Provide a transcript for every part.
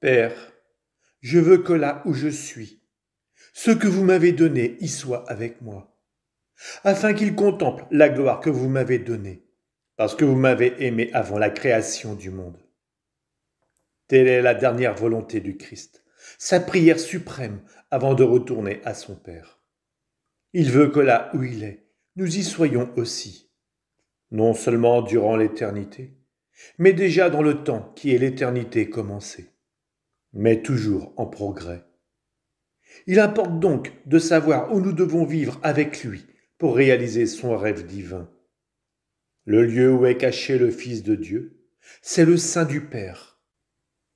Père, je veux que là où je suis, ce que vous m'avez donné y soit avec moi, afin qu'il contemple la gloire que vous m'avez donnée, parce que vous m'avez aimé avant la création du monde. Telle est la dernière volonté du Christ, sa prière suprême avant de retourner à son Père. Il veut que là où il est, nous y soyons aussi, non seulement durant l'éternité, mais déjà dans le temps qui est l'éternité commencée, mais toujours en progrès. Il importe donc de savoir où nous devons vivre avec lui pour réaliser son rêve divin. Le lieu où est caché le Fils de Dieu, c'est le sein du Père,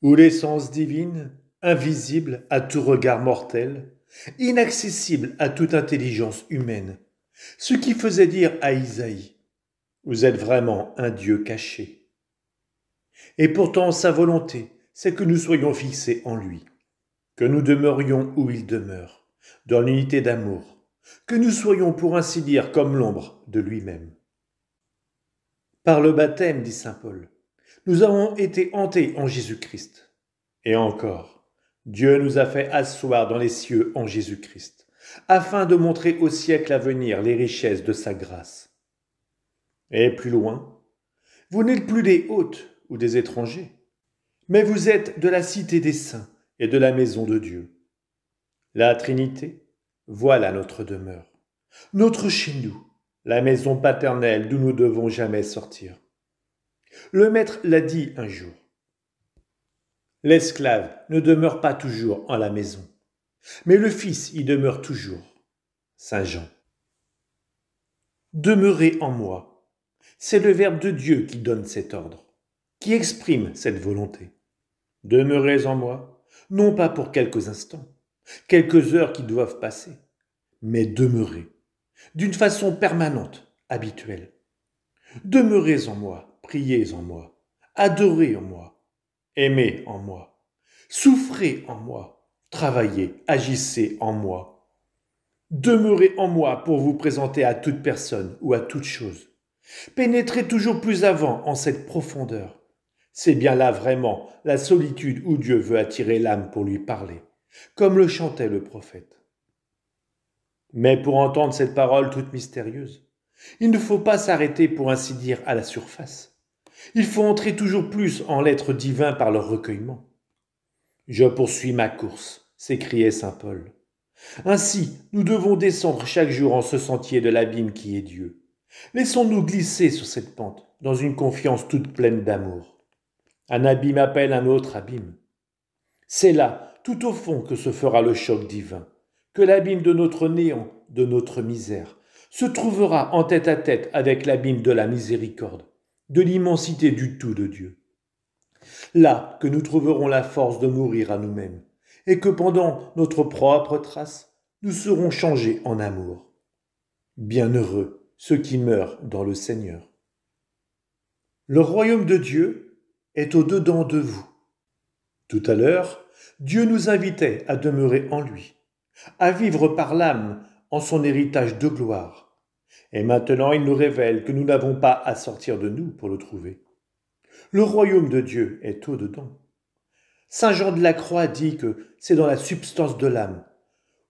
où l'essence divine, invisible à tout regard mortel, inaccessible à toute intelligence humaine, ce qui faisait dire à Isaïe, « Vous êtes vraiment un Dieu caché ». Et pourtant sa volonté, c'est que nous soyons fixés en lui, que nous demeurions où il demeure, dans l'unité d'amour, que nous soyons pour ainsi dire comme l'ombre de lui-même. Par le baptême, dit saint Paul, nous avons été hantés en Jésus-Christ. Et encore, Dieu nous a fait asseoir dans les cieux en Jésus-Christ, afin de montrer au siècle à venir les richesses de sa grâce. Et plus loin, vous n'êtes plus des hôtes ou des étrangers, mais vous êtes de la cité des saints et de la maison de Dieu. La Trinité, voilà notre demeure, notre chez nous, la maison paternelle d'où nous ne devons jamais sortir. Le Maître l'a dit un jour. L'esclave ne demeure pas toujours en la maison, mais le Fils y demeure toujours. Saint Jean. Demeurez en moi, c'est le Verbe de Dieu qui donne cet ordre, qui exprime cette volonté. Demeurez en moi, non pas pour quelques instants, quelques heures qui doivent passer, mais demeurez, d'une façon permanente, habituelle. Demeurez en moi, priez en moi, adorez en moi, aimez en moi, souffrez en moi, travaillez, agissez en moi. Demeurez en moi pour vous présenter à toute personne ou à toute chose. Pénétrez toujours plus avant en cette profondeur. C'est bien là vraiment la solitude où Dieu veut attirer l'âme pour lui parler, comme le chantait le prophète. Mais pour entendre cette parole toute mystérieuse, il ne faut pas s'arrêter pour ainsi dire à la surface. Il faut entrer toujours plus en l'être divin par leur recueillement. Je poursuis ma course, s'écriait saint Paul. Ainsi, nous devons descendre chaque jour en ce sentier de l'abîme qui est Dieu. Laissons-nous glisser sur cette pente, dans une confiance toute pleine d'amour. Un abîme appelle un autre abîme. C'est là, tout au fond, que se fera le choc divin, que l'abîme de notre néant, de notre misère, se trouvera en tête à tête avec l'abîme de la miséricorde, de l'immensité du tout de Dieu. Là que nous trouverons la force de mourir à nous-mêmes, et que pendant notre propre trace, nous serons changés en amour. Bienheureux ceux qui meurent dans le Seigneur. Le royaume de Dieu est au-dedans de vous. Tout à l'heure, Dieu nous invitait à demeurer en lui, à vivre par l'âme en son héritage de gloire. Et maintenant, il nous révèle que nous n'avons pas à sortir de nous pour le trouver. Le royaume de Dieu est au-dedans. Saint Jean de la Croix dit que c'est dans la substance de l'âme,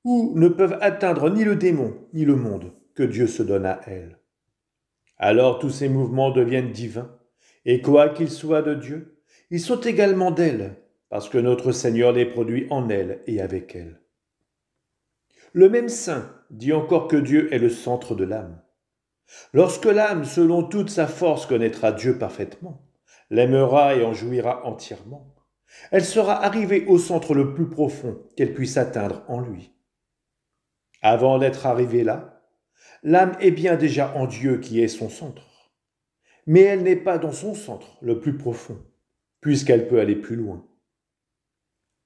où ne peuvent atteindre ni le démon ni le monde, que Dieu se donne à elle. Alors tous ces mouvements deviennent divins, et quoi qu'ils soient de Dieu, ils sont également d'elle, parce que notre Seigneur les produit en elle et avec elle. Le même saint dit encore que Dieu est le centre de l'âme. Lorsque l'âme, selon toute sa force, connaîtra Dieu parfaitement, l'aimera et en jouira entièrement, elle sera arrivée au centre le plus profond qu'elle puisse atteindre en lui. Avant d'être arrivée là, l'âme est bien déjà en Dieu qui est son centre. Mais elle n'est pas dans son centre le plus profond, puisqu'elle peut aller plus loin.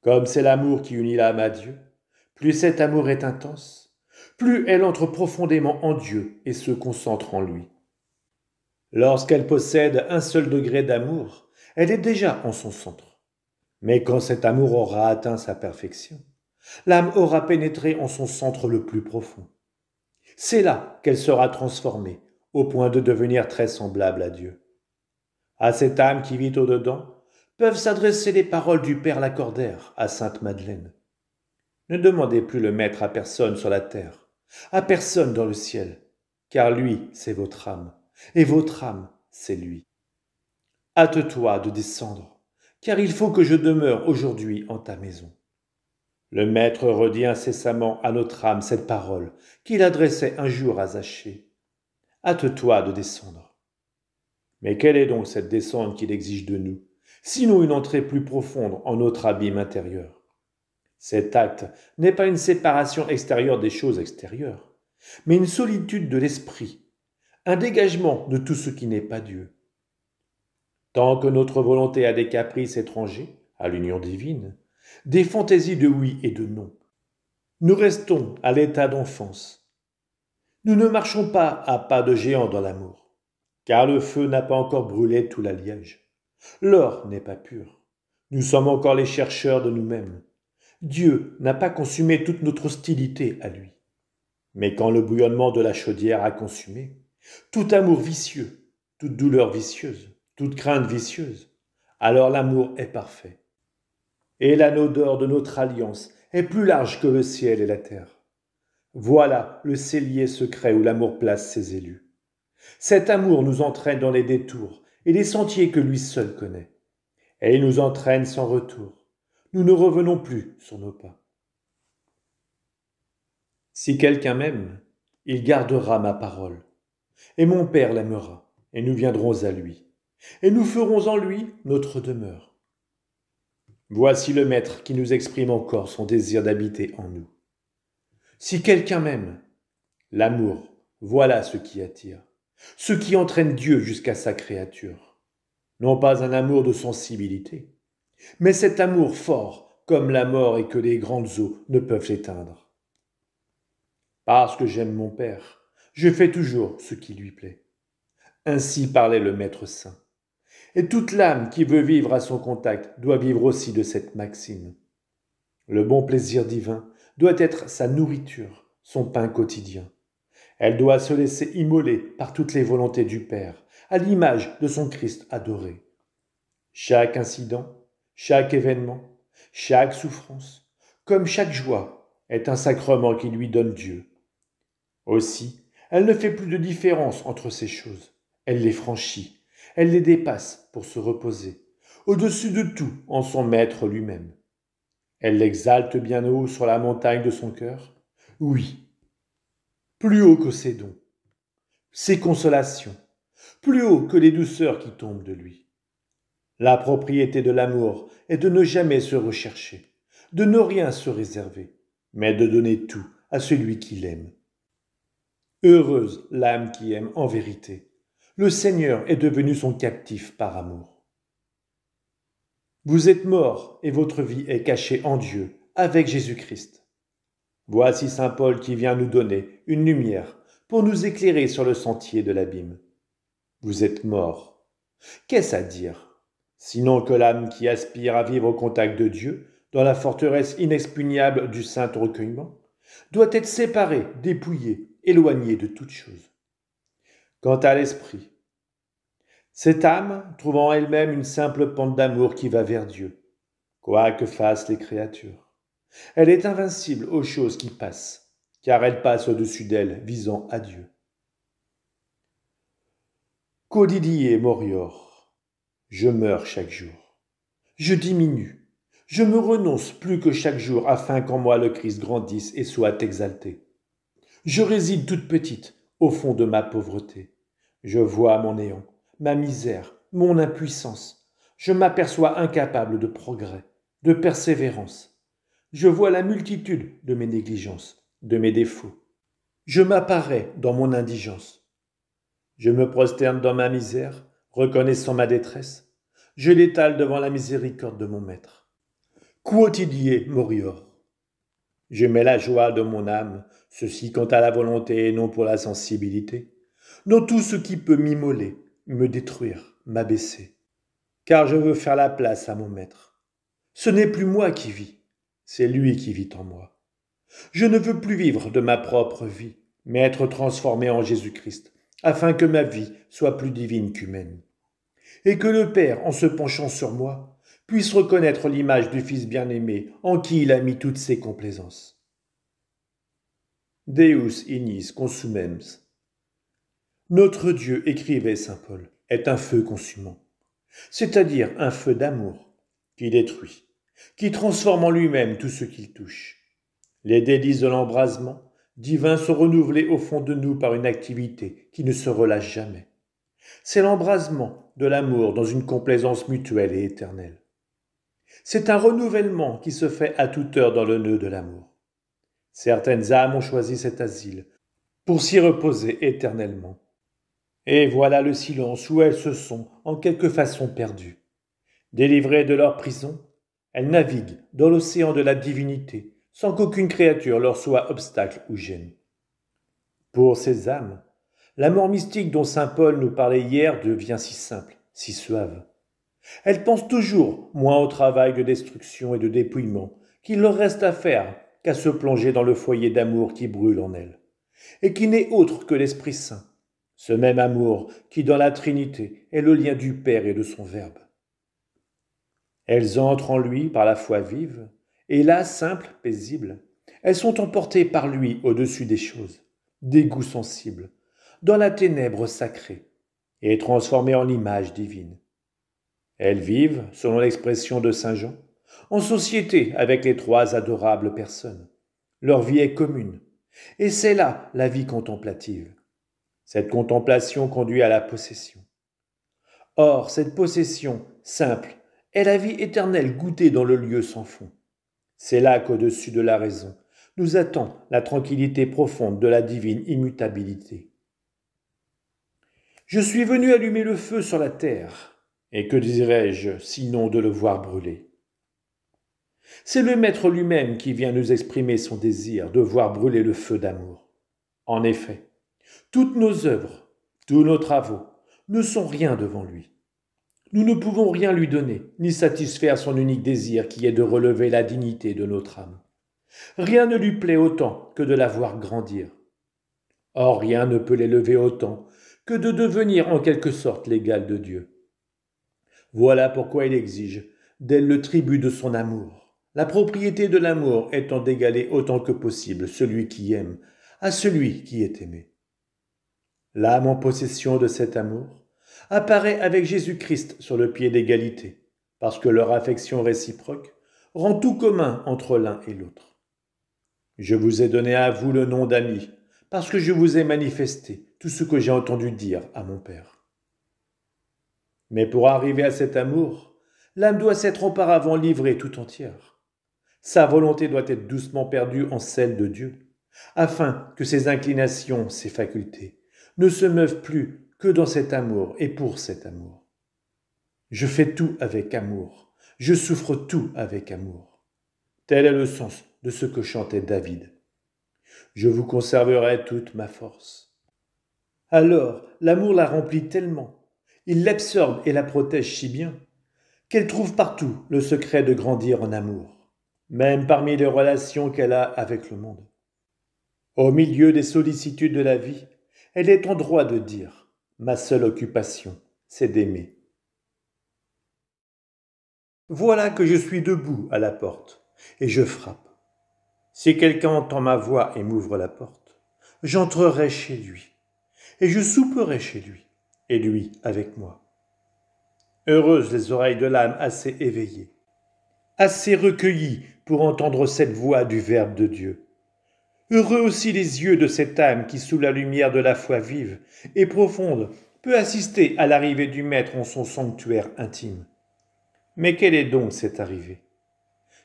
Comme c'est l'amour qui unit l'âme à Dieu, plus cet amour est intense, plus elle entre profondément en Dieu et se concentre en lui. Lorsqu'elle possède un seul degré d'amour, elle est déjà en son centre. Mais quand cet amour aura atteint sa perfection, l'âme aura pénétré en son centre le plus profond. C'est là qu'elle sera transformée, au point de devenir très semblable à Dieu. À cette âme qui vit au-dedans, peuvent s'adresser les paroles du Père Lacordaire à sainte Madeleine. Ne demandez plus le maître à personne sur la terre, à personne dans le ciel, car lui, c'est votre âme, et votre âme, c'est lui. Hâte-toi de descendre, car il faut que je demeure aujourd'hui en ta maison. Le maître redit incessamment à notre âme cette parole qu'il adressait un jour à Zachée. Hâte-toi de descendre. Mais quelle est donc cette descente qu'il exige de nous, sinon une entrée plus profonde en notre abîme intérieur? Cet acte n'est pas une séparation extérieure des choses extérieures, mais une solitude de l'esprit, un dégagement de tout ce qui n'est pas Dieu. Tant que notre volonté a des caprices étrangers à l'union divine, des fantaisies de oui et de non, nous restons à l'état d'enfance. Nous ne marchons pas à pas de géant dans l'amour, car le feu n'a pas encore brûlé tout l'alliage. L'or n'est pas pur. Nous sommes encore les chercheurs de nous-mêmes. Dieu n'a pas consumé toute notre hostilité à lui. Mais quand le bouillonnement de la chaudière a consumé, tout amour vicieux, toute douleur vicieuse, toute crainte vicieuse, alors l'amour est parfait. Et l'anneau d'or de notre alliance est plus large que le ciel et la terre. Voilà le cellier secret où l'amour place ses élus. Cet amour nous entraîne dans les détours et les sentiers que lui seul connaît. Et il nous entraîne sans retour. Nous ne revenons plus sur nos pas. Si quelqu'un m'aime, il gardera ma parole. Et mon Père l'aimera, et nous viendrons à lui. Et nous ferons en lui notre demeure. Voici le Maître qui nous exprime encore son désir d'habiter en nous. Si quelqu'un m'aime, l'amour, voilà ce qui attire, ce qui entraîne Dieu jusqu'à sa créature. Non pas un amour de sensibilité, mais cet amour fort comme la mort et que les grandes eaux ne peuvent éteindre. Parce que j'aime mon Père, je fais toujours ce qui lui plaît. Ainsi parlait le Maître Saint. Et toute l'âme qui veut vivre à son contact doit vivre aussi de cette maxime. Le bon plaisir divin doit être sa nourriture, son pain quotidien. Elle doit se laisser immoler par toutes les volontés du Père, à l'image de son Christ adoré. Chaque incident, chaque événement, chaque souffrance, comme chaque joie, est un sacrement qui lui donne Dieu. Aussi, elle ne fait plus de différence entre ces choses. Elle les franchit, elle les dépasse pour se reposer, au-dessus de tout en son Maître lui-même. Elle l'exalte bien haut sur la montagne de son cœur. Oui, plus haut que ses dons, ses consolations, plus haut que les douceurs qui tombent de lui. La propriété de l'amour est de ne jamais se rechercher, de ne rien se réserver, mais de donner tout à celui qui l'aime. Heureuse l'âme qui aime en vérité. Le Seigneur est devenu son captif par amour. Vous êtes mort et votre vie est cachée en Dieu avec Jésus-Christ. Voici saint Paul qui vient nous donner une lumière pour nous éclairer sur le sentier de l'abîme. Vous êtes mort. Qu'est-ce à dire? Sinon que l'âme qui aspire à vivre au contact de Dieu, dans la forteresse inexpugnable du saint recueillement, doit être séparée, dépouillée, éloignée de toute chose. Quant à l'esprit, cette âme trouve en elle-même une simple pente d'amour qui va vers Dieu, quoi que fassent les créatures. Elle est invincible aux choses qui passent, car elle passe au-dessus d'elles, visant à Dieu. Codidie morior. Je meurs chaque jour. Je diminue. Je me renonce plus que chaque jour afin qu'en moi le Christ grandisse et soit exalté. Je réside toute petite au fond de ma pauvreté. Je vois mon néant, ma misère, mon impuissance. Je m'aperçois incapable de progrès, de persévérance. Je vois la multitude de mes négligences, de mes défauts. Je m'apparais dans mon indigence. Je me prosterne dans ma misère, reconnaissant ma détresse. Je l'étale devant la miséricorde de mon Maître. Quotidie morior. Je mets la joie de mon âme, ceci quant à la volonté et non pour la sensibilité, dans tout ce qui peut m'immoler, me détruire, m'abaisser. Car je veux faire la place à mon Maître. Ce n'est plus moi qui vis, c'est lui qui vit en moi. Je ne veux plus vivre de ma propre vie, mais être transformé en Jésus-Christ, afin que ma vie soit plus divine qu'humaine. Et que le Père, en se penchant sur moi, puisse reconnaître l'image du Fils bien-aimé en qui il a mis toutes ses complaisances. Deus ignis consumens. Notre Dieu, écrivait saint Paul, est un feu consumant, c'est-à-dire un feu d'amour qui détruit, qui transforme en lui-même tout ce qu'il touche. Les délices de l'embrasement divin sont renouvelés au fond de nous par une activité qui ne se relâche jamais. C'est l'embrasement de l'amour dans une complaisance mutuelle et éternelle. C'est un renouvellement qui se fait à toute heure dans le nœud de l'amour. Certaines âmes ont choisi cet asile pour s'y reposer éternellement. Et voilà le silence où elles se sont en quelque façon perdues. Délivrées de leur prison, elles naviguent dans l'océan de la divinité sans qu'aucune créature leur soit obstacle ou gêne. Pour ces âmes, l'amour mystique dont saint Paul nous parlait hier devient si simple, si suave. Elles pensent toujours moins au travail de destruction et de dépouillement qu'il leur reste à faire qu'à se plonger dans le foyer d'amour qui brûle en elles, et qui n'est autre que l'Esprit Saint, ce même amour qui dans la Trinité est le lien du Père et de son Verbe. Elles entrent en lui par la foi vive, et là, simples, paisibles, elles sont emportées par lui au-dessus des choses, des goûts sensibles, dans la ténèbre sacrée, et transformées en image divine. Elles vivent, selon l'expression de saint Jean, en société avec les trois adorables personnes. Leur vie est commune, et c'est là la vie contemplative. Cette contemplation conduit à la possession. Or, cette possession, simple, est la vie éternelle goûtée dans le lieu sans fond. C'est là qu'au-dessus de la raison nous attend la tranquillité profonde de la divine immutabilité. Je suis venu allumer le feu sur la terre, et que dirais-je sinon de le voir brûler? C'est le Maître lui-même qui vient nous exprimer son désir de voir brûler le feu d'amour. En effet, toutes nos œuvres, tous nos travaux ne sont rien devant lui. Nous ne pouvons rien lui donner, ni satisfaire son unique désir qui est de relever la dignité de notre âme. Rien ne lui plaît autant que de la voir grandir. Or, rien ne peut l'élever autant que de devenir en quelque sorte l'égal de Dieu. Voilà pourquoi il exige d'elle le tribut de son amour, la propriété de l'amour étant d'égaler autant que possible celui qui aime à celui qui est aimé. L'âme en possession de cet amour apparaît avec Jésus-Christ sur le pied d'égalité, parce que leur affection réciproque rend tout commun entre l'un et l'autre. Je vous ai donné à vous le nom d'amis, parce que je vous ai manifesté tout ce que j'ai entendu dire à mon Père. Mais pour arriver à cet amour, l'âme doit s'être auparavant livrée tout entière. Sa volonté doit être doucement perdue en celle de Dieu, afin que ses inclinations, ses facultés, ne se meuvent plus que dans cet amour et pour cet amour. Je fais tout avec amour, je souffre tout avec amour. Tel est le sens de ce que chantait David. Je vous conserverai toute ma force. Alors, l'amour la remplit tellement, il l'absorbe et la protège si bien, qu'elle trouve partout le secret de grandir en amour, même parmi les relations qu'elle a avec le monde. Au milieu des sollicitudes de la vie, elle est en droit de dire « Ma seule occupation, c'est d'aimer ». Voilà que je suis debout à la porte, et je frappe. Si quelqu'un entend ma voix et m'ouvre la porte, j'entrerai chez lui, et je souperai chez lui, et lui avec moi. Heureuses les oreilles de l'âme assez éveillées, assez recueillies pour entendre cette voix du Verbe de Dieu. Heureux aussi les yeux de cette âme qui, sous la lumière de la foi vive et profonde, peut assister à l'arrivée du Maître en son sanctuaire intime. Mais quelle est donc cette arrivée?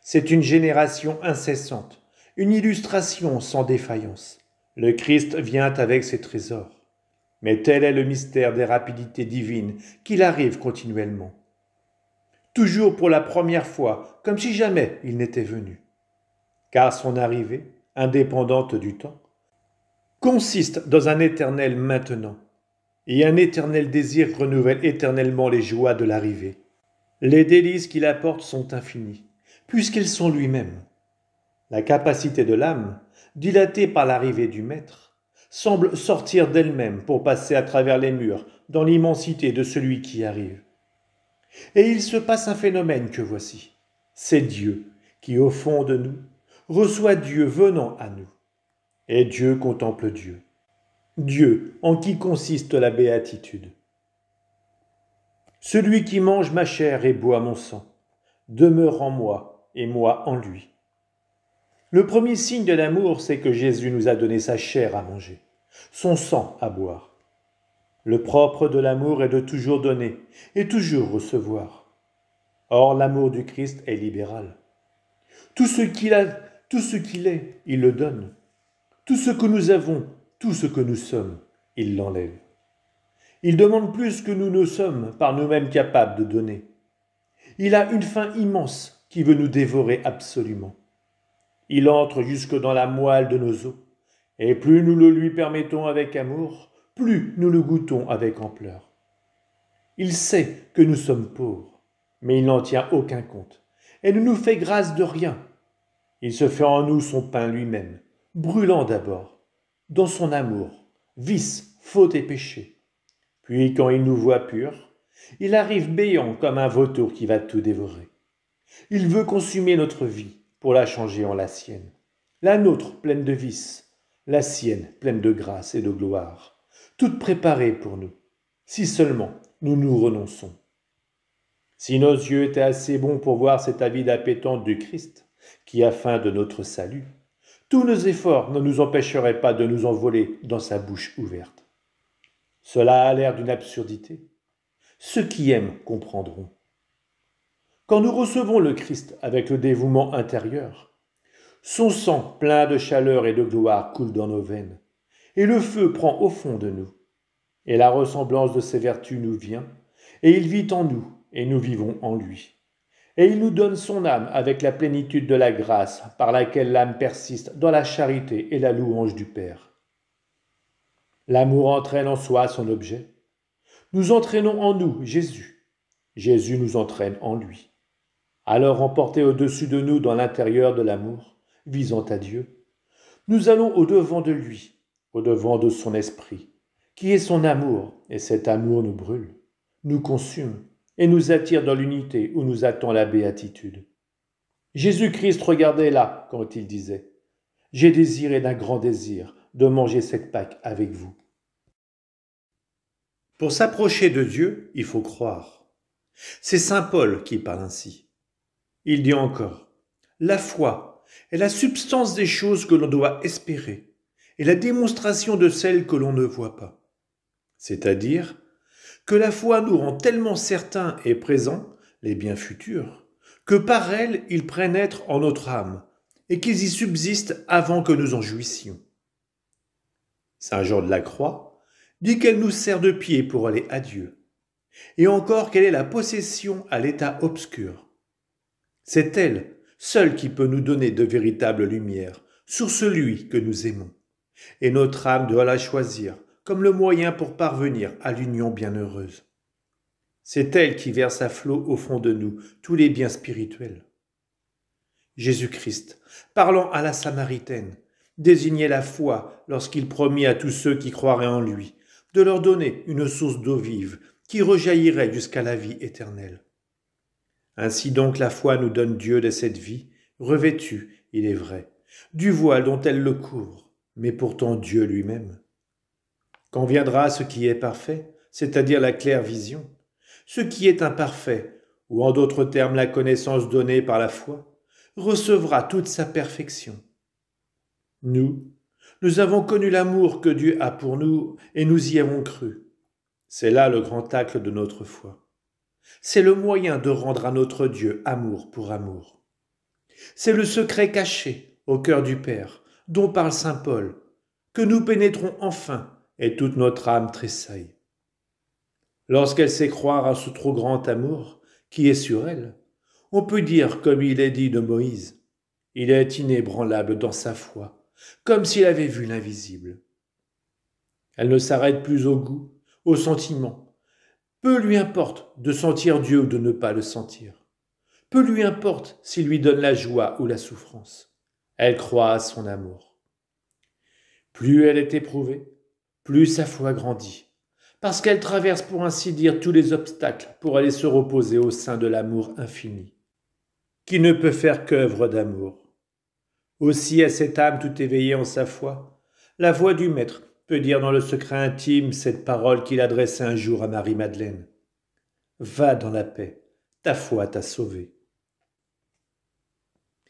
C'est une génération incessante, une illustration sans défaillance. Le Christ vient avec ses trésors. Mais tel est le mystère des rapidités divines qu'il arrive continuellement. Toujours pour la première fois, comme si jamais il n'était venu. Car son arrivée, indépendante du temps, consiste dans un éternel maintenant, et un éternel désir renouvelle éternellement les joies de l'arrivée. Les délices qu'il apporte sont infinies, puisqu'elles sont lui-même. La capacité de l'âme, dilatée par l'arrivée du Maître, semble sortir d'elle-même pour passer à travers les murs dans l'immensité de celui qui arrive. Et il se passe un phénomène que voici. C'est Dieu qui, au fond de nous, reçoit Dieu venant à nous. Et Dieu contemple Dieu. Dieu en qui consiste la béatitude. Celui qui mange ma chair et boit mon sang demeure en moi et moi en lui. Le premier signe de l'amour, c'est que Jésus nous a donné sa chair à manger, son sang à boire. Le propre de l'amour est de toujours donner et toujours recevoir. Or, l'amour du Christ est libéral. Tout ce qu'il a, tout ce qu'il est, il le donne. Tout ce que nous avons, tout ce que nous sommes, il l'enlève. Il demande plus que nous ne sommes par nous-mêmes capables de donner. Il a une faim immense qui veut nous dévorer absolument. Il entre jusque dans la moelle de nos os, et plus nous le lui permettons avec amour, plus nous le goûtons avec ampleur. Il sait que nous sommes pauvres, mais il n'en tient aucun compte, et ne nous fait grâce de rien. Il se fait en nous son pain lui-même, brûlant d'abord, dans son amour, vice, faute et péché. Puis quand il nous voit purs, il arrive béant comme un vautour qui va tout dévorer. Il veut consumer notre vie pour la changer en la sienne, la nôtre pleine de vices, la sienne pleine de grâce et de gloire, toute préparée pour nous, si seulement nous nous renonçons. Si nos yeux étaient assez bons pour voir cette avide appétence du Christ, qui a faim de notre salut, tous nos efforts ne nous empêcheraient pas de nous envoler dans sa bouche ouverte. Cela a l'air d'une absurdité. Ceux qui aiment comprendront. Quand nous recevons le Christ avec le dévouement intérieur, son sang plein de chaleur et de gloire coule dans nos veines, et le feu prend au fond de nous. Et la ressemblance de ses vertus nous vient, et il vit en nous, et nous vivons en lui. Et il nous donne son âme avec la plénitude de la grâce par laquelle l'âme persiste dans la charité et la louange du Père. L'amour entraîne en soi son objet. Nous entraînons en nous Jésus. Jésus nous entraîne en lui. Alors emportés au-dessus de nous dans l'intérieur de l'amour, visant à Dieu, nous allons au-devant de lui, au-devant de son esprit, qui est son amour, et cet amour nous brûle, nous consume, et nous attire dans l'unité où nous attend la béatitude. Jésus-Christ regardait là quand il disait « J'ai désiré d'un grand désir de manger cette Pâque avec vous ». Pour s'approcher de Dieu, il faut croire. C'est saint Paul qui parle ainsi. Il dit encore « La foi est la substance des choses que l'on doit espérer et la démonstration de celles que l'on ne voit pas. » C'est-à-dire que la foi nous rend tellement certains et présents, les biens futurs, que par elle ils prennent être en notre âme et qu'ils y subsistent avant que nous en jouissions. Saint Jean de la Croix dit qu'elle nous sert de pied pour aller à Dieu, et encore qu'elle est la possession à l'état obscur. C'est elle, seule, qui peut nous donner de véritables lumières sur celui que nous aimons, et notre âme doit la choisir comme le moyen pour parvenir à l'union bienheureuse. C'est elle qui verse à flot au fond de nous tous les biens spirituels. Jésus-Christ, parlant à la Samaritaine, désignait la foi lorsqu'il promit à tous ceux qui croiraient en lui de leur donner une source d'eau vive qui rejaillirait jusqu'à la vie éternelle. Ainsi donc la foi nous donne Dieu de cette vie, revêtue, il est vrai, du voile dont elle le couvre, mais pourtant Dieu lui-même. Quand viendra ce qui est parfait, c'est-à-dire la claire vision, ce qui est imparfait, ou en d'autres termes la connaissance donnée par la foi, recevra toute sa perfection. Nous avons connu l'amour que Dieu a pour nous et nous y avons cru. C'est là le grand acte de notre foi. C'est le moyen de rendre à notre Dieu amour pour amour. C'est le secret caché au cœur du Père, dont parle saint Paul, que nous pénétrons enfin et toute notre âme tressaille. Lorsqu'elle sait croire à ce trop grand amour qui est sur elle, on peut dire comme il est dit de Moïse, il est inébranlable dans sa foi, comme s'il avait vu l'invisible. Elle ne s'arrête plus au goût, au sentiment. Peu lui importe de sentir Dieu ou de ne pas le sentir. Peu lui importe s'il lui donne la joie ou la souffrance. Elle croit à son amour. Plus elle est éprouvée, plus sa foi grandit, parce qu'elle traverse pour ainsi dire tous les obstacles pour aller se reposer au sein de l'amour infini, qui ne peut faire qu'œuvre d'amour. Aussi à cette âme tout éveillée en sa foi, la voix du Maître peut dire dans le secret intime cette parole qu'il adressait un jour à Marie-Madeleine. Va dans la paix, ta foi t'a sauvé.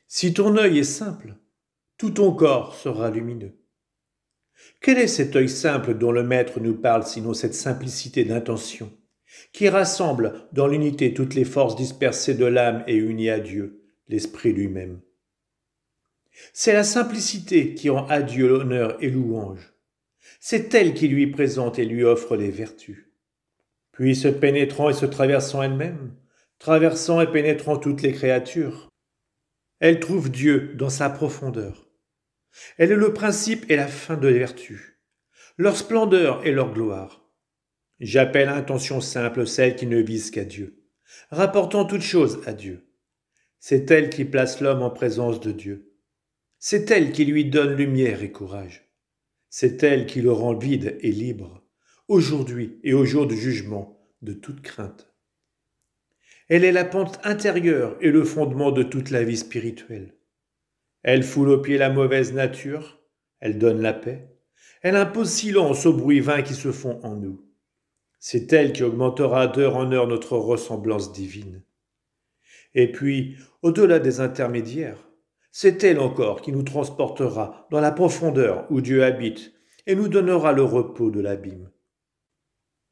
Si ton œil est simple, tout ton corps sera lumineux. Quel est cet œil simple dont le Maître nous parle sinon cette simplicité d'intention, qui rassemble dans l'unité toutes les forces dispersées de l'âme et unies à Dieu, l'Esprit lui-même? C'est la simplicité qui rend à Dieu l'honneur et louange. C'est elle qui lui présente et lui offre les vertus. Puis se pénétrant et se traversant elle-même, traversant et pénétrant toutes les créatures, elle trouve Dieu dans sa profondeur. Elle est le principe et la fin de vertus, leur splendeur et leur gloire. J'appelle intention simple celle qui ne vise qu'à Dieu, rapportant toutes choses à Dieu. C'est elle qui place l'homme en présence de Dieu. C'est elle qui lui donne lumière et courage. C'est elle qui le rend vide et libre, aujourd'hui et au jour du jugement, de toute crainte. Elle est la pente intérieure et le fondement de toute la vie spirituelle. Elle foule aux pieds la mauvaise nature, elle donne la paix, elle impose silence aux bruits vains qui se font en nous. C'est elle qui augmentera d'heure en heure notre ressemblance divine. Et puis, au-delà des intermédiaires, c'est elle encore qui nous transportera dans la profondeur où Dieu habite et nous donnera le repos de l'abîme.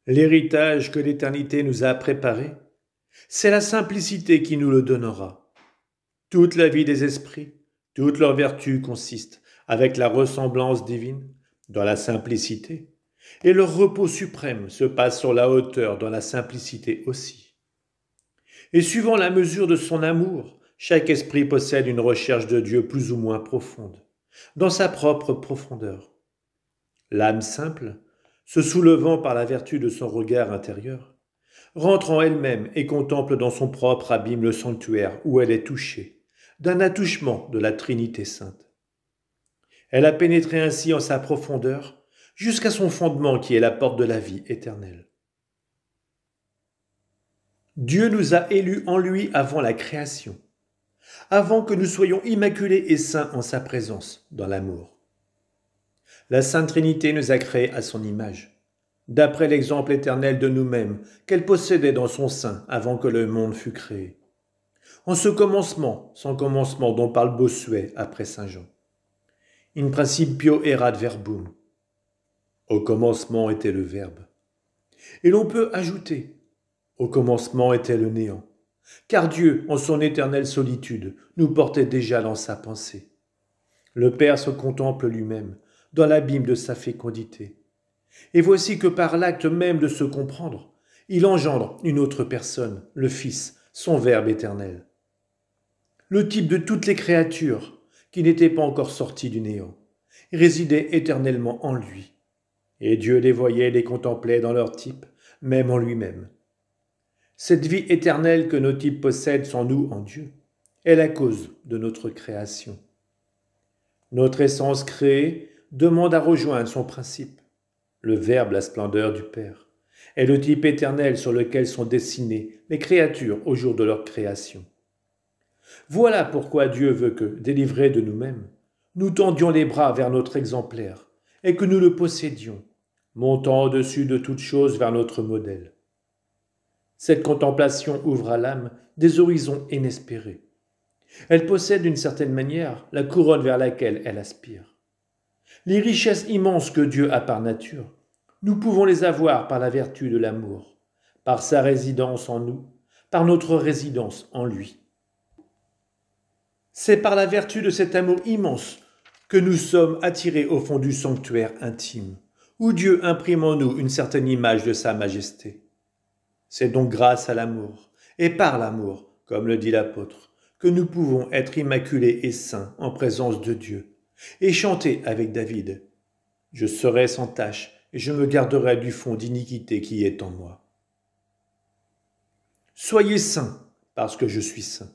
L'héritage que l'éternité nous a préparé, c'est la simplicité qui nous le donnera. Toute la vie des esprits, toute leur vertu consiste, avec la ressemblance divine, dans la simplicité, et leur repos suprême se passe sur la hauteur dans la simplicité aussi. Et suivant la mesure de son amour, chaque esprit possède une recherche de Dieu plus ou moins profonde, dans sa propre profondeur. L'âme simple, se soulevant par la vertu de son regard intérieur, rentre en elle-même et contemple dans son propre abîme le sanctuaire où elle est touchée, d'un attouchement de la Trinité sainte. Elle a pénétré ainsi en sa profondeur jusqu'à son fondement qui est la porte de la vie éternelle. Dieu nous a élus en lui avant la création, avant que nous soyons immaculés et saints en sa présence, dans l'amour. La Sainte Trinité nous a créés à son image, d'après l'exemple éternel de nous-mêmes qu'elle possédait dans son sein avant que le monde fût créé. En ce commencement, sans commencement dont parle Bossuet après Saint Jean. In principio erat verbum. Au commencement était le Verbe. Et l'on peut ajouter, au commencement était le néant, car Dieu, en son éternelle solitude, nous portait déjà dans sa pensée. Le Père se contemple lui-même, dans l'abîme de sa fécondité. Et voici que par l'acte même de se comprendre, il engendre une autre personne, le Fils, son Verbe éternel. Le type de toutes les créatures, qui n'étaient pas encore sorties du néant, résidaient éternellement en lui. Et Dieu les voyait et les contemplait dans leur type, même en lui-même. Cette vie éternelle que nos types possèdent sans nous en Dieu est la cause de notre création. Notre essence créée demande à rejoindre son principe, le Verbe, la splendeur du Père, est le type éternel sur lequel sont dessinées les créatures au jour de leur création. Voilà pourquoi Dieu veut que, délivrés de nous-mêmes, nous tendions les bras vers notre exemplaire et que nous le possédions, montant au-dessus de toute chose vers notre modèle. Cette contemplation ouvre à l'âme des horizons inespérés. Elle possède d'une certaine manière la couronne vers laquelle elle aspire. Les richesses immenses que Dieu a par nature, nous pouvons les avoir par la vertu de l'amour, par sa résidence en nous, par notre résidence en lui. C'est par la vertu de cet amour immense que nous sommes attirés au fond du sanctuaire intime, où Dieu imprime en nous une certaine image de sa majesté. C'est donc grâce à l'amour, et par l'amour, comme le dit l'apôtre, que nous pouvons être immaculés et saints en présence de Dieu, et chanter avec David « Je serai sans tache, et je me garderai du fond d'iniquité qui est en moi. » Soyez saints, parce que je suis saint.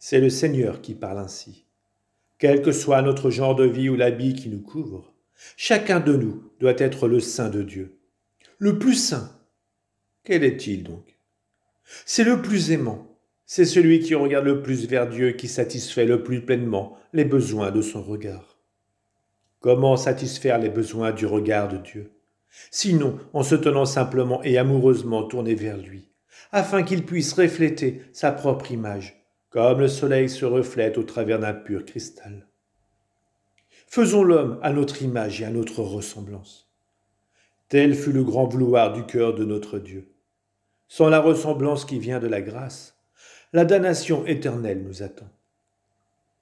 C'est le Seigneur qui parle ainsi. Quel que soit notre genre de vie ou l'habit qui nous couvre, chacun de nous doit être le saint de Dieu. Le plus saint, quel est-il donc? C'est le plus aimant. C'est celui qui regarde le plus vers Dieu, qui satisfait le plus pleinement les besoins de son regard. Comment satisfaire les besoins du regard de Dieu? Sinon en se tenant simplement et amoureusement tourné vers lui, afin qu'il puisse refléter sa propre image, comme le soleil se reflète au travers d'un pur cristal. Faisons l'homme à notre image et à notre ressemblance. Tel fut le grand vouloir du cœur de notre Dieu. Sans la ressemblance qui vient de la grâce, la damnation éternelle nous attend.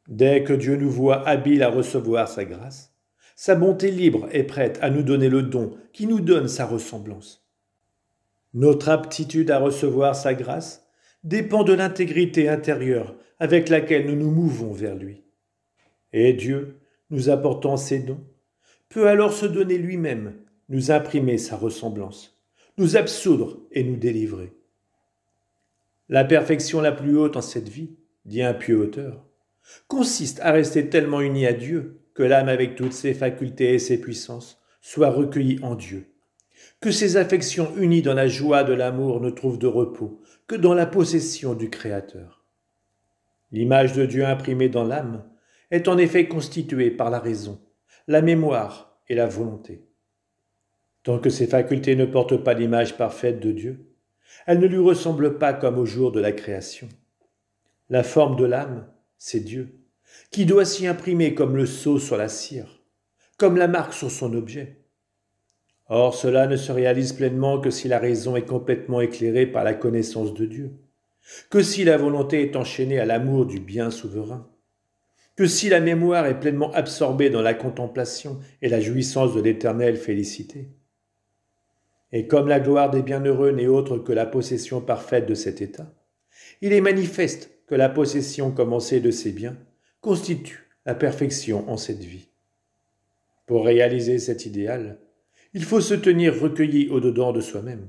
Dès que Dieu nous voit habiles à recevoir sa grâce, sa bonté libre est prête à nous donner le don qui nous donne sa ressemblance. Notre aptitude à recevoir sa grâce dépend de l'intégrité intérieure avec laquelle nous nous mouvons vers lui. Et Dieu, nous apportant ses dons, peut alors se donner lui-même, nous imprimer sa ressemblance, nous absoudre et nous délivrer. La perfection la plus haute en cette vie, dit un pieux auteur, consiste à rester tellement unie à Dieu que l'âme avec toutes ses facultés et ses puissances soit recueillie en Dieu, que ses affections unies dans la joie de l'amour ne trouvent de repos que dans la possession du Créateur. L'image de Dieu imprimée dans l'âme est en effet constituée par la raison, la mémoire et la volonté. Tant que ces facultés ne portent pas l'image parfaite de Dieu, elles ne lui ressemblent pas comme au jour de la création. La forme de l'âme, c'est Dieu, qui doit s'y imprimer comme le sceau sur la cire, comme la marque sur son objet. Or, cela ne se réalise pleinement que si la raison est complètement éclairée par la connaissance de Dieu, que si la volonté est enchaînée à l'amour du bien souverain, que si la mémoire est pleinement absorbée dans la contemplation et la jouissance de l'éternelle félicité. Et comme la gloire des bienheureux n'est autre que la possession parfaite de cet état, il est manifeste que la possession commencée de ces biens constitue la perfection en cette vie. Pour réaliser cet idéal, il faut se tenir recueilli au-dedans de soi-même,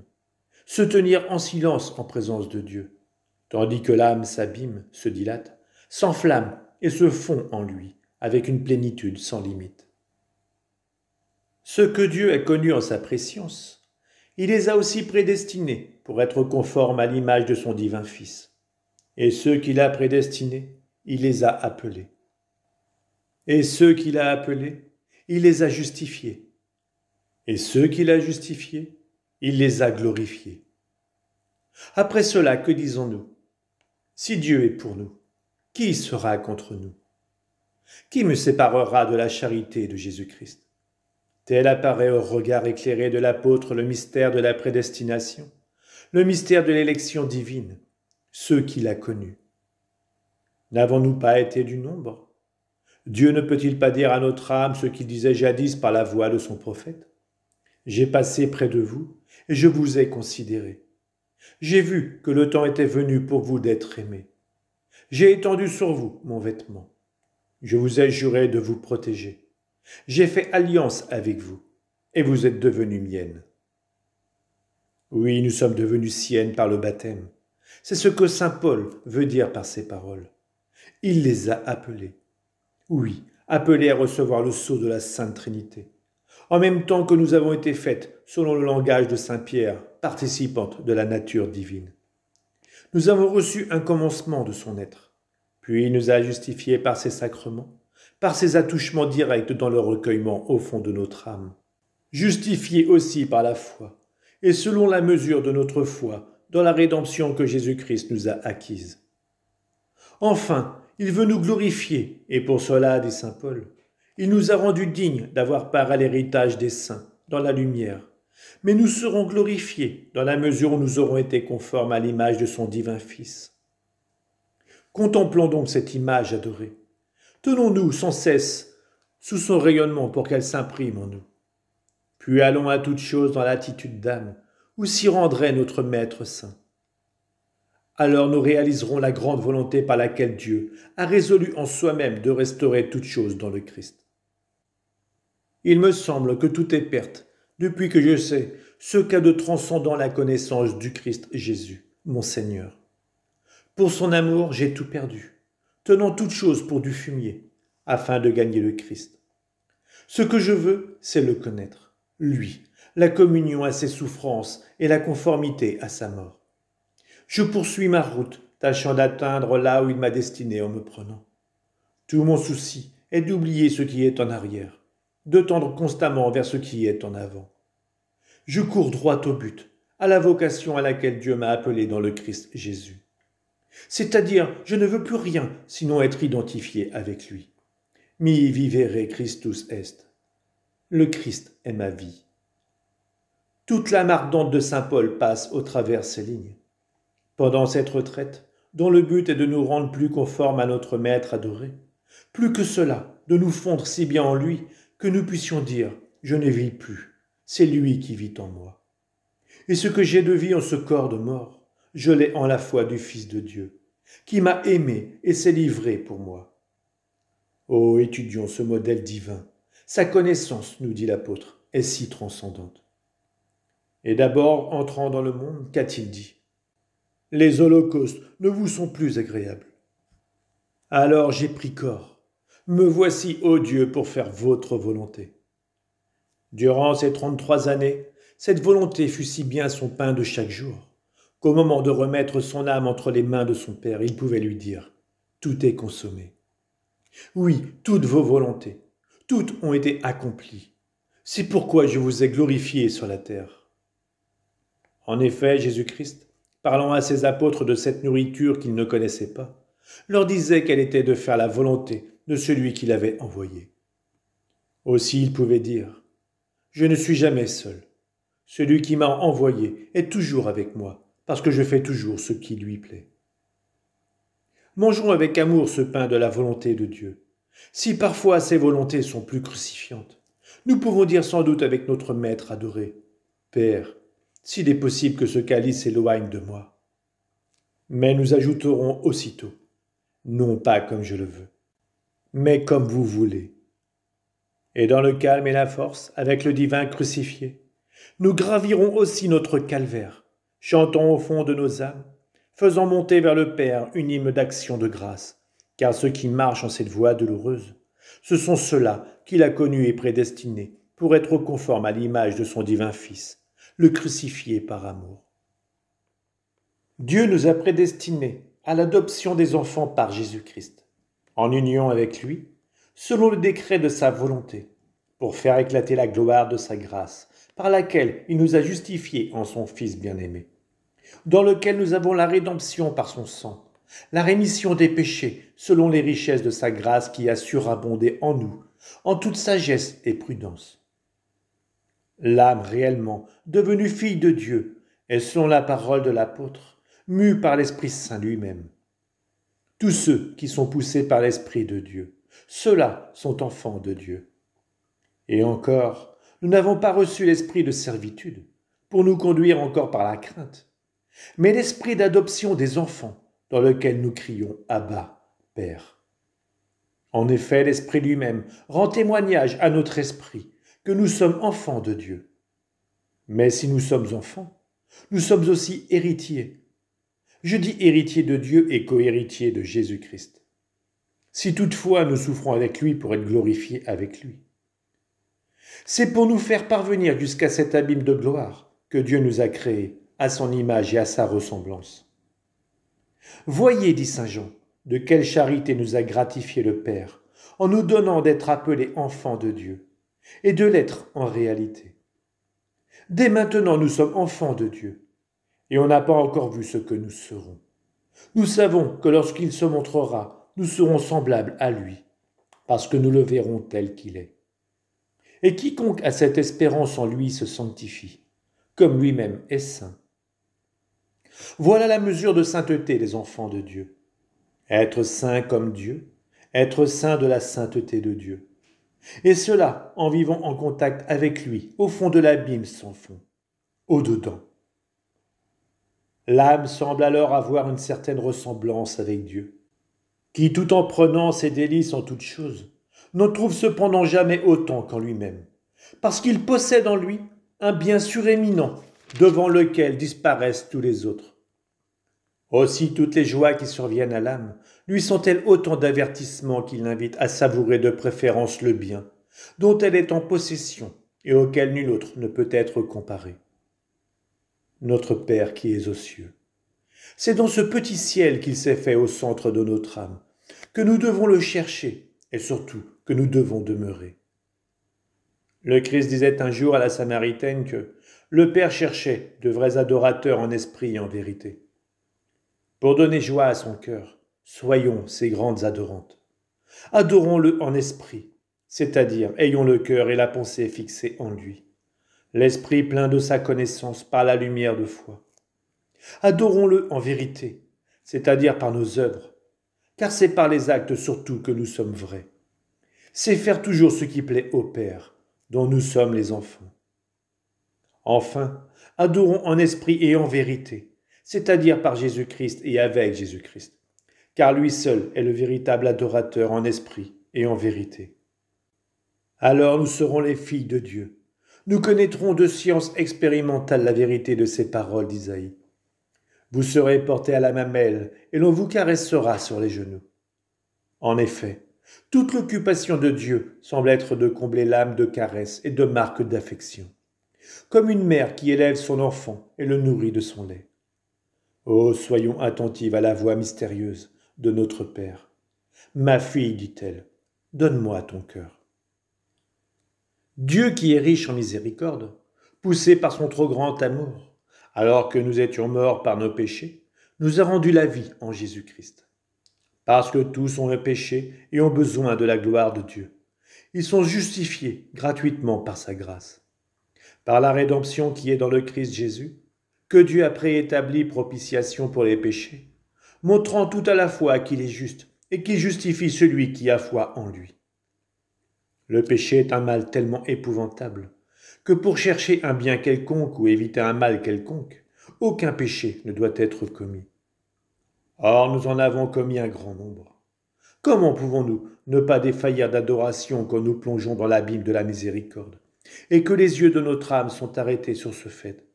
se tenir en silence en présence de Dieu, tandis que l'âme s'abîme, se dilate, s'enflamme et se fond en lui avec une plénitude sans limite. Ce que Dieu a connu en sa préscience, il les a aussi prédestinés pour être conformes à l'image de son divin Fils. Et ceux qu'il a prédestinés, il les a appelés. Et ceux qu'il a appelés, il les a justifiés. Et ceux qu'il a justifiés, il les a glorifiés. Après cela, que disons-nous? Si Dieu est pour nous, qui sera contre nous? Qui me séparera de la charité de Jésus-Christ? Tel apparaît au regard éclairé de l'apôtre le mystère de la prédestination, le mystère de l'élection divine, ceux qu'il a connus. N'avons-nous pas été du nombre? Dieu ne peut-il pas dire à notre âme ce qu'il disait jadis par la voix de son prophète? J'ai passé près de vous et je vous ai considéré. J'ai vu que le temps était venu pour vous d'être aimés. J'ai étendu sur vous mon vêtement. Je vous ai juré de vous protéger. J'ai fait alliance avec vous, et vous êtes devenus miennes. Oui, nous sommes devenus siennes par le baptême. C'est ce que saint Paul veut dire par ces paroles. Il les a appelés. Oui, appelés à recevoir le sceau de la Sainte Trinité, en même temps que nous avons été faites, selon le langage de saint Pierre, participantes de la nature divine. Nous avons reçu un commencement de son être, puis il nous a justifiés par ses sacrements, par ses attouchements directs dans le recueillement au fond de notre âme, justifiés aussi par la foi, et selon la mesure de notre foi dans la rédemption que Jésus-Christ nous a acquise. Enfin, il veut nous glorifier, et pour cela, dit saint Paul, il nous a rendus dignes d'avoir part à l'héritage des saints, dans la lumière, mais nous serons glorifiés dans la mesure où nous aurons été conformes à l'image de son divin Fils. Contemplons donc cette image adorée. Tenons-nous sans cesse sous son rayonnement pour qu'elle s'imprime en nous. Puis allons à toute chose dans l'attitude d'âme, où s'y rendrait notre Maître Saint. Alors nous réaliserons la grande volonté par laquelle Dieu a résolu en soi-même de restaurer toute chose dans le Christ. Il me semble que tout est perte, depuis que je sais ce qu'a de transcendant la connaissance du Christ Jésus, mon Seigneur. Pour son amour, j'ai tout perdu, tenant toute chose pour du fumier, afin de gagner le Christ. Ce que je veux, c'est le connaître, lui, la communion à ses souffrances et la conformité à sa mort. Je poursuis ma route, tâchant d'atteindre là où il m'a destiné en me prenant. Tout mon souci est d'oublier ce qui est en arrière, de tendre constamment vers ce qui est en avant. Je cours droit au but, à la vocation à laquelle Dieu m'a appelé dans le Christ Jésus. C'est-à-dire, je ne veux plus rien sinon être identifié avec lui. Mi vivere Christus est. Le Christ est ma vie. Toute l'âme ardente de saint Paul passe au travers ces lignes. Pendant cette retraite, dont le but est de nous rendre plus conformes à notre Maître adoré, plus que cela, de nous fondre si bien en lui que nous puissions dire « Je ne vis plus, c'est lui qui vit en moi ». Et ce que j'ai de vie en ce corps de mort, je l'ai en la foi du Fils de Dieu, qui m'a aimé et s'est livré pour moi. Oh, étudions ce modèle divin. Sa connaissance, nous dit l'apôtre, est si transcendante. Et d'abord, entrant dans le monde, qu'a-t-il dit ? Les holocaustes ne vous sont plus agréables. Alors j'ai pris corps. Me voici, ô Dieu, pour faire votre volonté. Durant ces 33 années, cette volonté fut si bien son pain de chaque jour, qu'au moment de remettre son âme entre les mains de son Père, il pouvait lui dire « Tout est consommé ». Oui, toutes vos volontés, toutes ont été accomplies. C'est pourquoi je vous ai glorifié sur la terre. En effet, Jésus-Christ, parlant à ses apôtres de cette nourriture qu'ils ne connaissaient pas, leur disait qu'elle était de faire la volonté de celui qui l'avait envoyé. Aussi il pouvait dire « Je ne suis jamais seul. Celui qui m'a envoyé est toujours avec moi, parce que je fais toujours ce qui lui plaît. » Mangeons avec amour ce pain de la volonté de Dieu. Si parfois ces volontés sont plus crucifiantes, nous pouvons dire sans doute avec notre Maître adoré, « Père, s'il est possible que ce calice s'éloigne de moi. » Mais nous ajouterons aussitôt, « Non pas comme je le veux, mais comme vous voulez. » Et dans le calme et la force, avec le divin crucifié, nous gravirons aussi notre calvaire, chantons au fond de nos âmes, faisant monter vers le Père une hymne d'action de grâce, car ceux qui marchent en cette voie douloureuse, ce sont ceux-là qu'il a connus et prédestinés pour être conformes à l'image de son divin Fils, le crucifié par amour. Dieu nous a prédestinés à l'adoption des enfants par Jésus-Christ, en union avec lui, selon le décret de sa volonté, pour faire éclater la gloire de sa grâce, par laquelle il nous a justifiés en son Fils bien-aimé, dans lequel nous avons la rédemption par son sang, la rémission des péchés selon les richesses de sa grâce qui a surabondé en nous, en toute sagesse et prudence. L'âme réellement, devenue fille de Dieu, est selon la parole de l'apôtre, mue par l'Esprit Saint lui-même. Tous ceux qui sont poussés par l'Esprit de Dieu, ceux-là sont enfants de Dieu. Et encore, nous n'avons pas reçu l'esprit de servitude, pour nous conduire encore par la crainte, mais l'esprit d'adoption des enfants, dans lequel nous crions « Abba, Père ». En effet, l'Esprit lui-même rend témoignage à notre esprit que nous sommes enfants de Dieu. Mais si nous sommes enfants, nous sommes aussi héritiers. Je dis héritiers de Dieu et cohéritiers de Jésus-Christ. Si toutefois nous souffrons avec lui pour être glorifiés avec lui. C'est pour nous faire parvenir jusqu'à cet abîme de gloire que Dieu nous a créés à son image et à sa ressemblance. Voyez, dit saint Jean, de quelle charité nous a gratifié le Père, en nous donnant d'être appelés enfants de Dieu, et de l'être en réalité. Dès maintenant, nous sommes enfants de Dieu, et on n'a pas encore vu ce que nous serons. Nous savons que lorsqu'il se montrera, nous serons semblables à lui, parce que nous le verrons tel qu'il est. Et quiconque a cette espérance en lui se sanctifie, comme lui-même est saint. Voilà la mesure de sainteté des enfants de Dieu. Être saint comme Dieu, être saint de la sainteté de Dieu. Et cela en vivant en contact avec lui, au fond de l'abîme sans fond, au-dedans. L'âme semble alors avoir une certaine ressemblance avec Dieu, qui, tout en prenant ses délices en toutes choses, n'en trouve cependant jamais autant qu'en lui-même, parce qu'il possède en lui un bien suréminent, devant lequel disparaissent tous les autres. Aussi toutes les joies qui surviennent à l'âme lui sont-elles autant d'avertissements qui l'invitent à savourer de préférence le bien, dont elle est en possession, et auquel nul autre ne peut être comparé. Notre Père qui es aux cieux. C'est dans ce petit ciel qu'il s'est fait au centre de notre âme, que nous devons le chercher et surtout que nous devons demeurer. Le Christ disait un jour à la Samaritaine que le Père cherchait de vrais adorateurs en esprit et en vérité. Pour donner joie à son cœur, soyons ses grandes adorantes. Adorons-le en esprit, c'est-à-dire ayons le cœur et la pensée fixés en lui, l'esprit plein de sa connaissance par la lumière de foi. Adorons-le en vérité, c'est-à-dire par nos œuvres, car c'est par les actes surtout que nous sommes vrais. C'est faire toujours ce qui plaît au Père, dont nous sommes les enfants. Enfin, adorons en esprit et en vérité, c'est-à-dire par Jésus-Christ et avec Jésus-Christ, car lui seul est le véritable adorateur en esprit et en vérité. Alors nous serons les filles de Dieu. Nous connaîtrons de science expérimentale la vérité de ces paroles d'Isaïe. Vous serez portés à la mamelle et l'on vous caressera sur les genoux. En effet, toute l'occupation de Dieu semble être de combler l'âme de caresses et de marques d'affection, comme une mère qui élève son enfant et le nourrit de son lait. Oh, soyons attentives à la voix mystérieuse de notre Père. Ma fille, dit-elle, donne-moi ton cœur. Dieu qui est riche en miséricorde, poussé par son trop grand amour, alors que nous étions morts par nos péchés, nous a rendu la vie en Jésus-Christ. Parce que tous ont le péché et ont besoin de la gloire de Dieu. Ils sont justifiés gratuitement par sa grâce. Par la rédemption qui est dans le Christ Jésus, que Dieu a préétabli propitiation pour les péchés, montrant tout à la fois qu'il est juste et qu'il justifie celui qui a foi en lui. Le péché est un mal tellement épouvantable que pour chercher un bien quelconque ou éviter un mal quelconque, aucun péché ne doit être commis. Or, nous en avons commis un grand nombre. Comment pouvons-nous ne pas défaillir d'adoration quand nous plongeons dans l'abîme de la miséricorde, et que les yeux de notre âme sont arrêtés sur ce fait?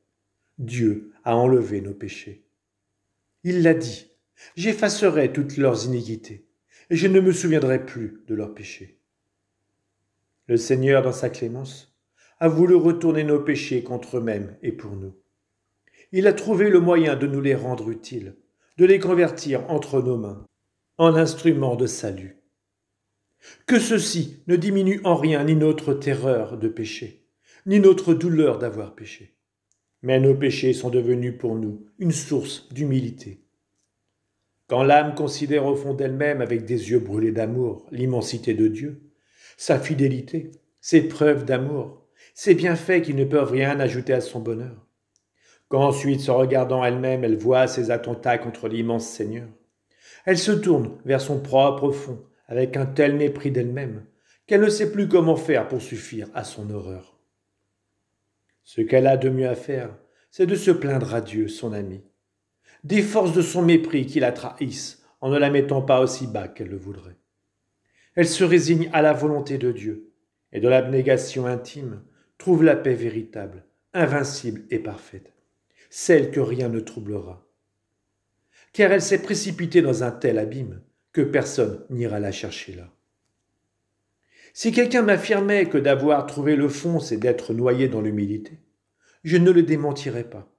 Dieu a enlevé nos péchés. Il l'a dit, j'effacerai toutes leurs iniquités, et je ne me souviendrai plus de leurs péchés. Le Seigneur, dans sa clémence, a voulu retourner nos péchés contre eux-mêmes et pour nous. Il a trouvé le moyen de nous les rendre utiles, de les convertir entre nos mains, en instruments de salut. Que ceci ne diminue en rien ni notre terreur de péché, ni notre douleur d'avoir péché. Mais nos péchés sont devenus pour nous une source d'humilité. Quand l'âme considère au fond d'elle-même avec des yeux brûlés d'amour l'immensité de Dieu, sa fidélité, ses preuves d'amour, ses bienfaits qui ne peuvent rien ajouter à son bonheur, quand ensuite, se regardant elle-même, elle voit ses attentats contre l'immense Seigneur, elle se tourne vers son propre fond avec un tel mépris d'elle-même qu'elle ne sait plus comment faire pour suffire à son horreur. Ce qu'elle a de mieux à faire, c'est de se plaindre à Dieu, son ami, des forces de son mépris qui la trahissent en ne la mettant pas aussi bas qu'elle le voudrait. Elle se résigne à la volonté de Dieu et de l'abnégation intime trouve la paix véritable, invincible et parfaite, celle que rien ne troublera. Car elle s'est précipitée dans un tel abîme que personne n'ira la chercher là. Si quelqu'un m'affirmait que d'avoir trouvé le fond, c'est d'être noyé dans l'humilité, je ne le démentirais pas.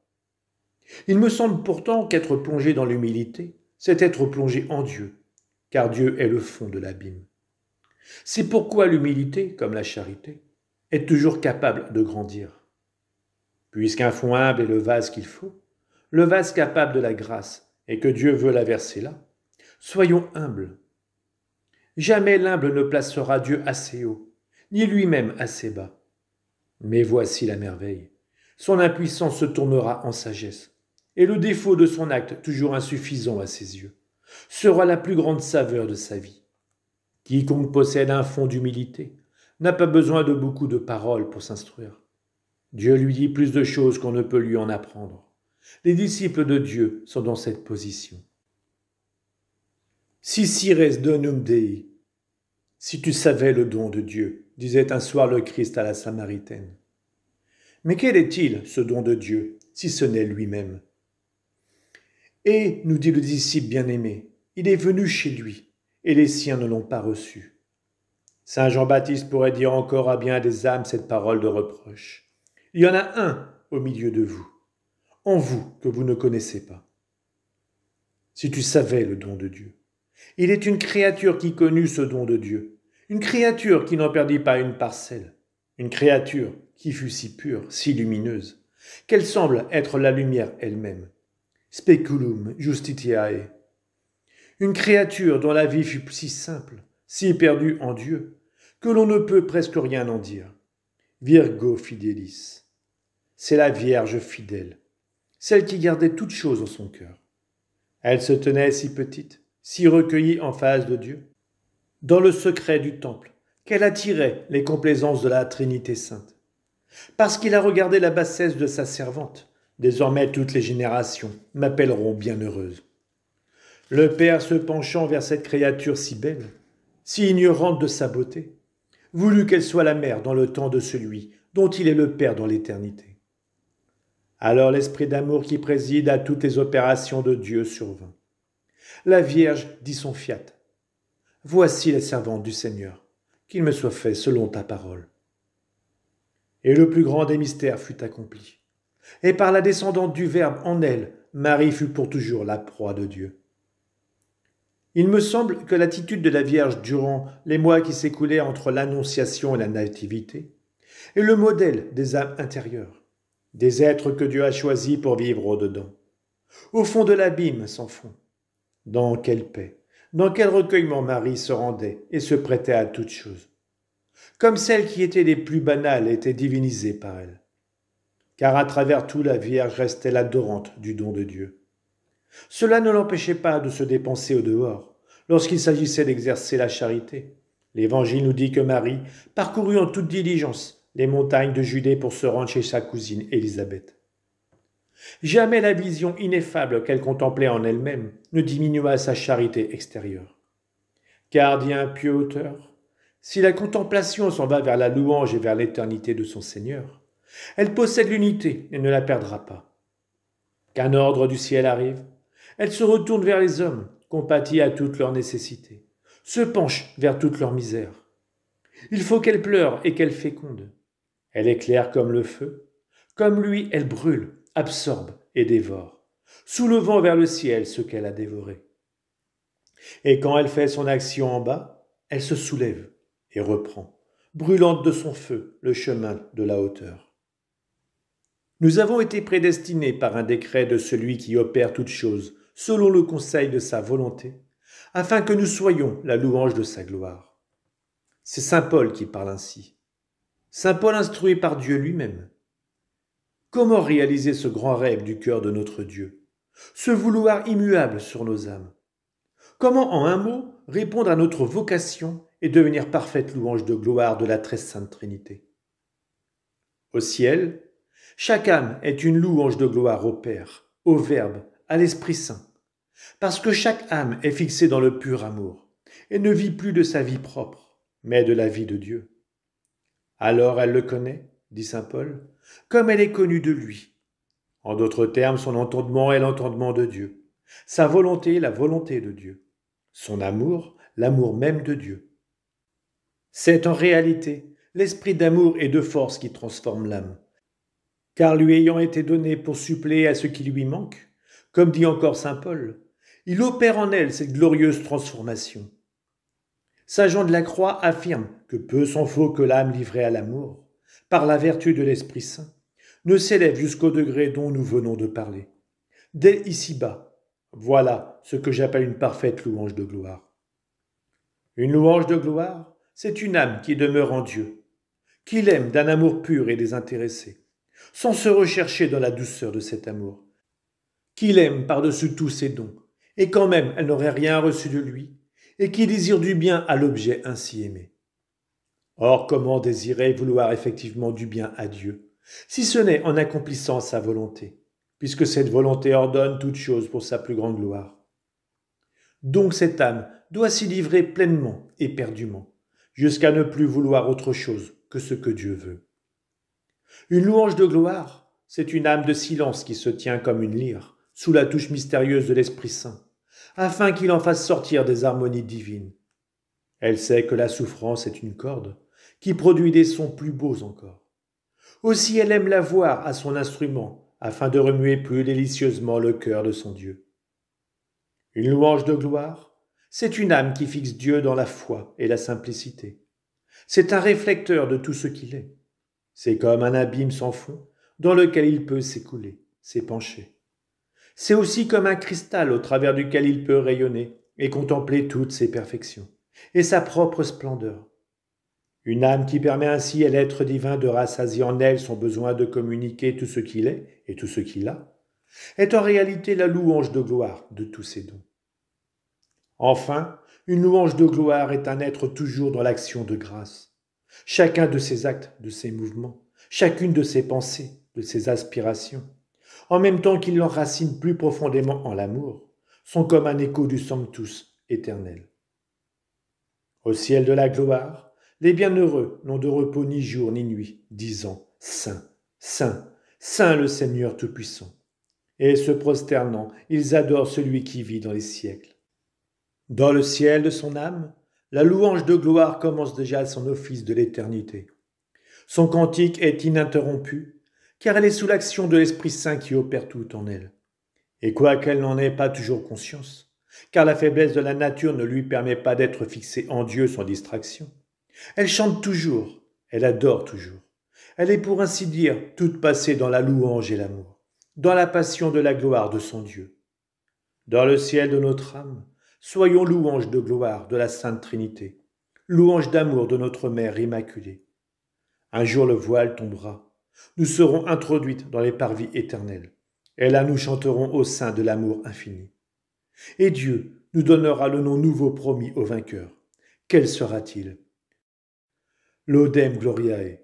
Il me semble pourtant qu'être plongé dans l'humilité, c'est être plongé en Dieu, car Dieu est le fond de l'abîme. C'est pourquoi l'humilité, comme la charité, est toujours capable de grandir. Puisqu'un fond humble est le vase qu'il faut, le vase capable de la grâce, et que Dieu veut la verser là, soyons humbles. Jamais l'humble ne placera Dieu assez haut, ni lui-même assez bas. Mais voici la merveille. Son impuissance se tournera en sagesse, et le défaut de son acte, toujours insuffisant à ses yeux, sera la plus grande saveur de sa vie. Quiconque possède un fond d'humilité n'a pas besoin de beaucoup de paroles pour s'instruire. Dieu lui dit plus de choses qu'on ne peut lui en apprendre. Les disciples de Dieu sont dans cette position. Si sires donum Dei, si tu savais le don de Dieu, disait un soir le Christ à la Samaritaine. Mais quel est-il, ce don de Dieu, si ce n'est lui-même? Et, nous dit le disciple bien-aimé, il est venu chez lui, et les siens ne l'ont pas reçu. Saint Jean-Baptiste pourrait dire encore à bien des âmes cette parole de reproche. Il y en a un au milieu de vous, en vous que vous ne connaissez pas. Si tu savais le don de Dieu. Il est une créature qui connut ce don de Dieu, une créature qui n'en perdit pas une parcelle, une créature qui fut si pure, si lumineuse, qu'elle semble être la lumière elle-même. Speculum justitiae. Une créature dont la vie fut si simple, si perdue en Dieu, que l'on ne peut presque rien en dire. Virgo fidelis. C'est la Vierge fidèle, celle qui gardait toutes choses en son cœur. Elle se tenait si petite, si recueillie en face de Dieu, dans le secret du temple, qu'elle attirait les complaisances de la Trinité sainte. Parce qu'il a regardé la bassesse de sa servante, désormais toutes les générations m'appelleront bienheureuse. Le Père se penchant vers cette créature si belle, si ignorante de sa beauté, voulut qu'elle soit la mère dans le temps de celui dont il est le Père dans l'éternité. Alors l'esprit d'amour qui préside à toutes les opérations de Dieu survint. La Vierge dit son fiat. Voici la servante du Seigneur, qu'il me soit fait selon ta parole. Et le plus grand des mystères fut accompli. Et par la descendante du Verbe en elle, Marie fut pour toujours la proie de Dieu. Il me semble que l'attitude de la Vierge durant les mois qui s'écoulaient entre l'Annonciation et la Nativité est le modèle des âmes intérieures, des êtres que Dieu a choisis pour vivre au-dedans. Au fond de l'abîme sans fond. Dans quelle paix, dans quel recueillement Marie se rendait et se prêtait à toutes choses. Comme celles qui étaient les plus banales étaient divinisées par elle. Car à travers tout, la Vierge restait l'adorante du don de Dieu. Cela ne l'empêchait pas de se dépenser au dehors, lorsqu'il s'agissait d'exercer la charité. L'Évangile nous dit que Marie parcourut en toute diligence les montagnes de Judée pour se rendre chez sa cousine Élisabeth. Jamais la vision ineffable qu'elle contemplait en elle-même ne diminua sa charité extérieure. Car, dit un pieux auteur, si la contemplation s'en va vers la louange et vers l'éternité de son Seigneur, elle possède l'unité et ne la perdra pas. Qu'un ordre du ciel arrive, elle se retourne vers les hommes, compatit à toutes leurs nécessités, se penche vers toutes leurs misères. Il faut qu'elle pleure et qu'elle féconde. Elle éclaire comme le feu, comme lui elle brûle, absorbe et dévore, soulevant vers le ciel ce qu'elle a dévoré. Et quand elle fait son action en bas, elle se soulève et reprend, brûlante de son feu, le chemin de la hauteur. Nous avons été prédestinés par un décret de celui qui opère toutes choses, selon le conseil de sa volonté, afin que nous soyons la louange de sa gloire. C'est saint Paul qui parle ainsi. Saint Paul instruit par Dieu lui-même. Comment réaliser ce grand rêve du cœur de notre Dieu, ce vouloir immuable sur nos âmes? Comment, en un mot, répondre à notre vocation et devenir parfaite louange de gloire de la très sainte Trinité? Au ciel, chaque âme est une louange de gloire au Père, au Verbe, à l'Esprit Saint, parce que chaque âme est fixée dans le pur amour et ne vit plus de sa vie propre, mais de la vie de Dieu. Alors elle le connaît, dit saint Paul, comme elle est connue de lui. En d'autres termes, son entendement est l'entendement de Dieu, sa volonté la volonté de Dieu, son amour l'amour même de Dieu. C'est en réalité l'esprit d'amour et de force qui transforme l'âme, car lui ayant été donné pour suppléer à ce qui lui manque, comme dit encore saint Paul, il opère en elle cette glorieuse transformation. Saint Jean de la Croix affirme que peu s'en faut que l'âme livrée à l'amour, par la vertu de l'Esprit Saint, ne s'élève jusqu'au degré dont nous venons de parler. Dès ici-bas, voilà ce que j'appelle une parfaite louange de gloire. Une louange de gloire, c'est une âme qui demeure en Dieu, qui l'aime d'un amour pur et désintéressé, sans se rechercher dans la douceur de cet amour, qui l'aime par-dessus tous ses dons, et quand même elle n'aurait rien reçu de lui, et qui désire du bien à l'objet ainsi aimé. Or, comment désirer vouloir effectivement du bien à Dieu, si ce n'est en accomplissant sa volonté, puisque cette volonté ordonne toute chose pour sa plus grande gloire. Donc cette âme doit s'y livrer pleinement, éperdument, jusqu'à ne plus vouloir autre chose que ce que Dieu veut. Une louange de gloire, c'est une âme de silence qui se tient comme une lyre, sous la touche mystérieuse de l'Esprit Saint, afin qu'il en fasse sortir des harmonies divines. Elle sait que la souffrance est une corde qui produit des sons plus beaux encore. Aussi elle aime la voir à son instrument afin de remuer plus délicieusement le cœur de son Dieu. Une louange de gloire, c'est une âme qui fixe Dieu dans la foi et la simplicité. C'est un réflecteur de tout ce qu'il est. C'est comme un abîme sans fond dans lequel il peut s'écouler, s'épancher. C'est aussi comme un cristal au travers duquel il peut rayonner et contempler toutes ses perfections et sa propre splendeur. Une âme qui permet ainsi à l'être divin de rassasier en elle son besoin de communiquer tout ce qu'il est et tout ce qu'il a, est en réalité la louange de gloire de tous ses dons. Enfin, une louange de gloire est un être toujours dans l'action de grâce. Chacun de ses actes, de ses mouvements, chacune de ses pensées, de ses aspirations, en même temps qu'il l'enracine plus profondément en l'amour, sont comme un écho du Sanctus éternel. Au ciel de la gloire, les bienheureux n'ont de repos ni jour ni nuit, disant « Saint, Saint, Saint le Seigneur Tout-Puissant ». Et se prosternant, ils adorent celui qui vit dans les siècles. Dans le ciel de son âme, la louange de gloire commence déjà son office de l'éternité. Son cantique est ininterrompu, car elle est sous l'action de l'Esprit Saint qui opère tout en elle. Et quoiqu'elle n'en ait pas toujours conscience, car la faiblesse de la nature ne lui permet pas d'être fixée en Dieu sans distraction, elle chante toujours, elle adore toujours. Elle est pour ainsi dire toute passée dans la louange et l'amour, dans la passion de la gloire de son Dieu. Dans le ciel de notre âme, soyons louanges de gloire de la Sainte Trinité, louanges d'amour de notre Mère Immaculée. Un jour le voile tombera, nous serons introduites dans les parvis éternels, et là nous chanterons au sein de l'amour infini. Et Dieu nous donnera le nom nouveau promis au vainqueur. Quel sera-t-il? Laudem gloriae,